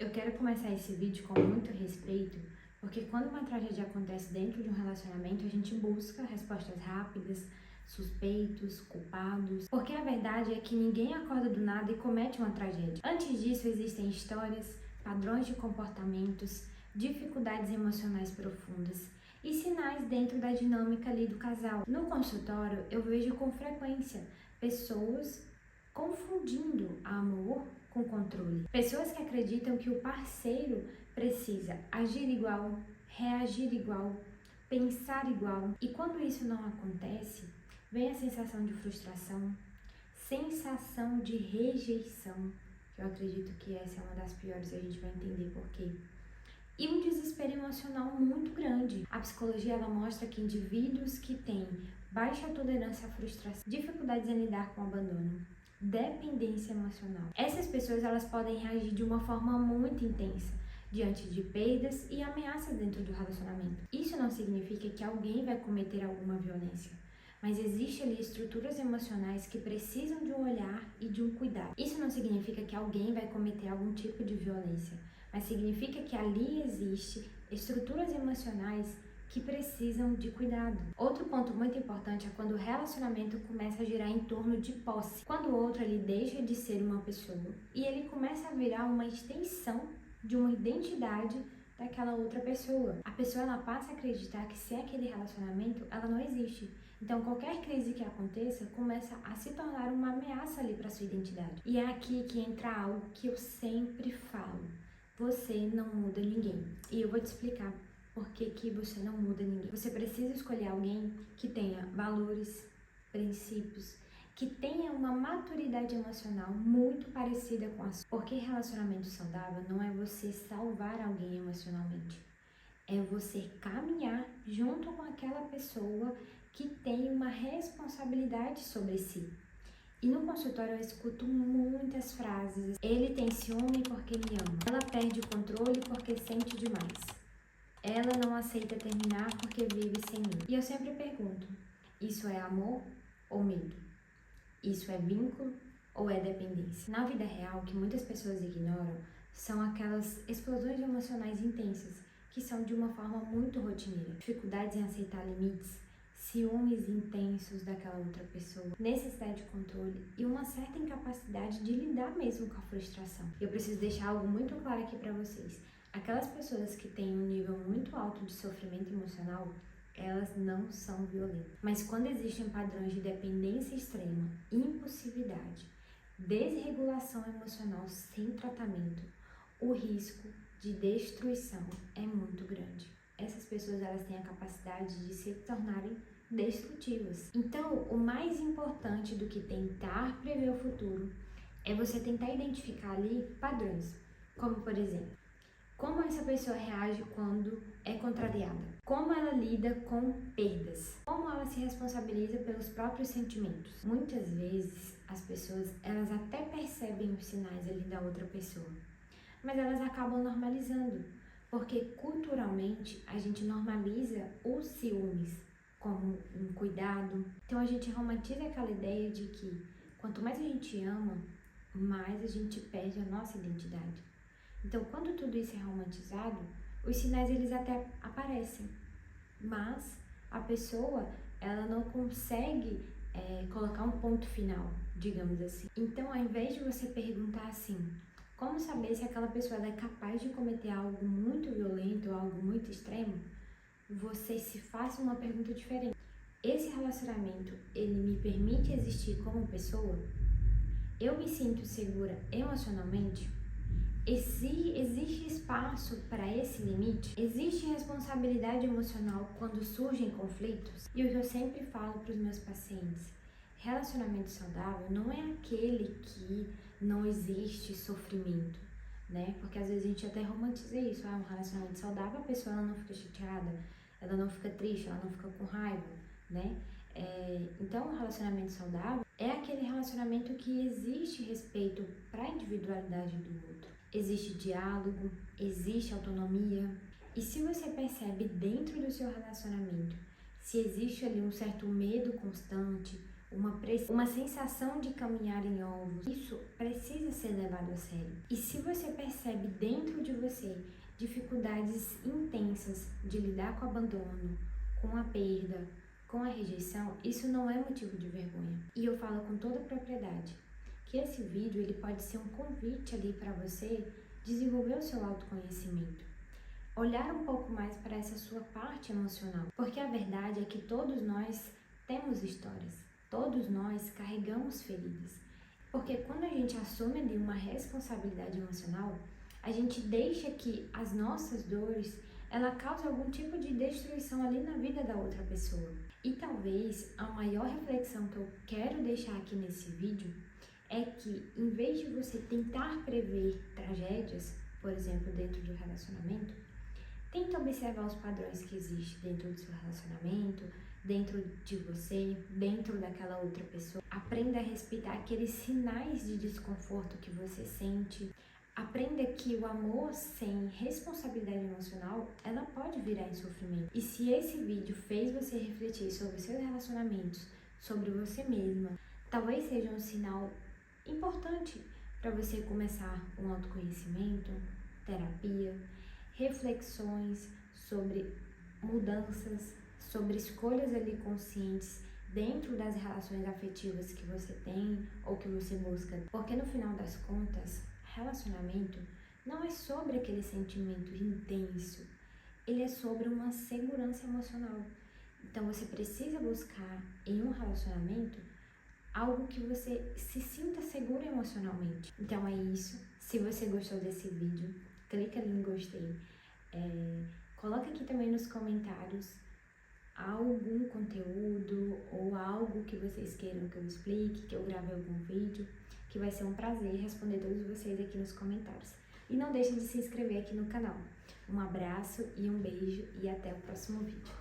Eu quero começar esse vídeo com muito respeito, porque quando uma tragédia acontece dentro de um relacionamento, a gente busca respostas rápidas, suspeitos, culpados, porque a verdade é que ninguém acorda do nada e comete uma tragédia. Antes disso, existem histórias, padrões de comportamentos, dificuldades emocionais profundas e sinais dentro da dinâmica ali do casal. No consultório, eu vejo com frequência pessoas confundindo amor com controle. Pessoas que acreditam que o parceiro precisa agir igual, reagir igual, pensar igual. E quando isso não acontece, vem a sensação de frustração, sensação de rejeição, que eu acredito que essa é uma das piores e a gente vai entender por quê. E um desespero emocional muito grande. A psicologia ela mostra que indivíduos que têm baixa tolerância à frustração, dificuldades em lidar com o abandono, dependência emocional. Essas pessoas elas podem reagir de uma forma muito intensa diante de perdas e ameaças dentro do relacionamento. Isso não significa que alguém vai cometer alguma violência, mas existem ali estruturas emocionais que precisam de um olhar e de um cuidado. Isso não significa que alguém vai cometer algum tipo de violência, mas significa que ali existe estruturas emocionais que precisam de cuidado. Outro ponto muito importante é quando o relacionamento começa a girar em torno de posse. Quando o outro ele deixa de ser uma pessoa e ele começa a virar uma extensão de uma identidade daquela outra pessoa. A pessoa ela passa a acreditar que sem aquele relacionamento ela não existe. Então qualquer crise que aconteça começa a se tornar uma ameaça ali para sua identidade. E é aqui que entra algo que eu sempre falo. Você não muda ninguém. E eu vou te explicar por que você não muda ninguém. Você precisa escolher alguém que tenha valores, princípios, que tenha uma maturidade emocional muito parecida com a sua. Porque relacionamento saudável não é você salvar alguém emocionalmente. É você caminhar junto com aquela pessoa que tem uma responsabilidade sobre si. E no consultório eu escuto muitas frases. Ele tem ciúme porque me ama. Ela perde o controle porque sente demais. Ela não aceita terminar porque vive sem mim. E eu sempre pergunto, isso é amor ou medo? Isso é vínculo ou é dependência? Na vida real, o que muitas pessoas ignoram são aquelas explosões emocionais intensas, que são de uma forma muito rotineira. Dificuldades em aceitar limites, ciúmes intensos daquela outra pessoa, necessidade de controle e uma certa incapacidade de lidar mesmo com a frustração. Eu preciso deixar algo muito claro aqui para vocês. Aquelas pessoas que têm um nível muito alto de sofrimento emocional, elas não são violentas. Mas quando existem padrões de dependência extrema, impulsividade, desregulação emocional sem tratamento, o risco de destruição é muito grande. Essas pessoas elas têm a capacidade de se tornarem destrutivas. Então, o mais importante do que tentar prever o futuro é você tentar identificar ali padrões, como por exemplo, como essa pessoa reage quando é contrariada, como ela lida com perdas, como ela se responsabiliza pelos próprios sentimentos. Muitas vezes as pessoas elas até percebem os sinais ali da outra pessoa, mas elas acabam normalizando, porque culturalmente a gente normaliza os ciúmes como um cuidado. Então a gente romantiza aquela ideia de que quanto mais a gente ama, mais a gente perde a nossa identidade. Então quando tudo isso é romantizado, os sinais eles até aparecem, mas a pessoa ela não consegue colocar um ponto final, digamos assim. Então ao invés de você perguntar assim, como saber se aquela pessoa é capaz de cometer algo muito violento ou algo muito extremo? Você se faça uma pergunta diferente. Esse relacionamento, ele me permite existir como pessoa? Eu me sinto segura emocionalmente? Existe espaço para esse limite? Existe responsabilidade emocional quando surgem conflitos? E o que eu sempre falo para os meus pacientes, relacionamento saudável não é aquele que não existe sofrimento, né? Porque às vezes a gente até romantiza isso, um relacionamento saudável, a pessoa ela não fica chateada, ela não fica triste, ela não fica com raiva, né? Então, um relacionamento saudável é aquele relacionamento que existe respeito para a individualidade do outro. Existe diálogo, existe autonomia. E se você percebe dentro do seu relacionamento, se existe ali um certo medo constante, uma sensação de caminhar em ovos. Isso precisa ser levado a sério. E se você percebe dentro de você dificuldades intensas de lidar com o abandono, com a perda, com a rejeição, isso não é motivo de vergonha. E eu falo com toda propriedade que esse vídeo ele pode ser um convite ali para você desenvolver o seu autoconhecimento. Olhar um pouco mais para essa sua parte emocional. Porque a verdade é que todos nós temos histórias. Todos nós carregamos feridas. Porque quando a gente assume ali uma responsabilidade emocional, a gente deixa que as nossas dores ela causa algum tipo de destruição ali na vida da outra pessoa. E talvez a maior reflexão que eu quero deixar aqui nesse vídeo é que, em vez de você tentar prever tragédias, por exemplo, dentro do relacionamento, tenta observar os padrões que existem dentro do seu relacionamento, dentro de você, dentro daquela outra pessoa. Aprenda a respeitar aqueles sinais de desconforto que você sente. Aprenda que o amor sem responsabilidade emocional, ela pode virar em sofrimento. E se esse vídeo fez você refletir sobre seus relacionamentos, sobre você mesma, talvez seja um sinal importante para você começar um autoconhecimento, terapia, reflexões sobre mudanças, sobre escolhas ali conscientes dentro das relações afetivas que você tem ou que você busca. Porque no final das contas, relacionamento não é sobre aquele sentimento intenso, ele é sobre uma segurança emocional. Então você precisa buscar em um relacionamento algo que você se sinta seguro emocionalmente. Então é isso. Se você gostou desse vídeo, clica ali em gostei. Coloca aqui também nos comentários algum conteúdo ou algo que vocês queiram que eu explique, que eu grave algum vídeo, que vai ser um prazer responder todos vocês aqui nos comentários. E não deixe de se inscrever aqui no canal. Um abraço e um beijo e até o próximo vídeo.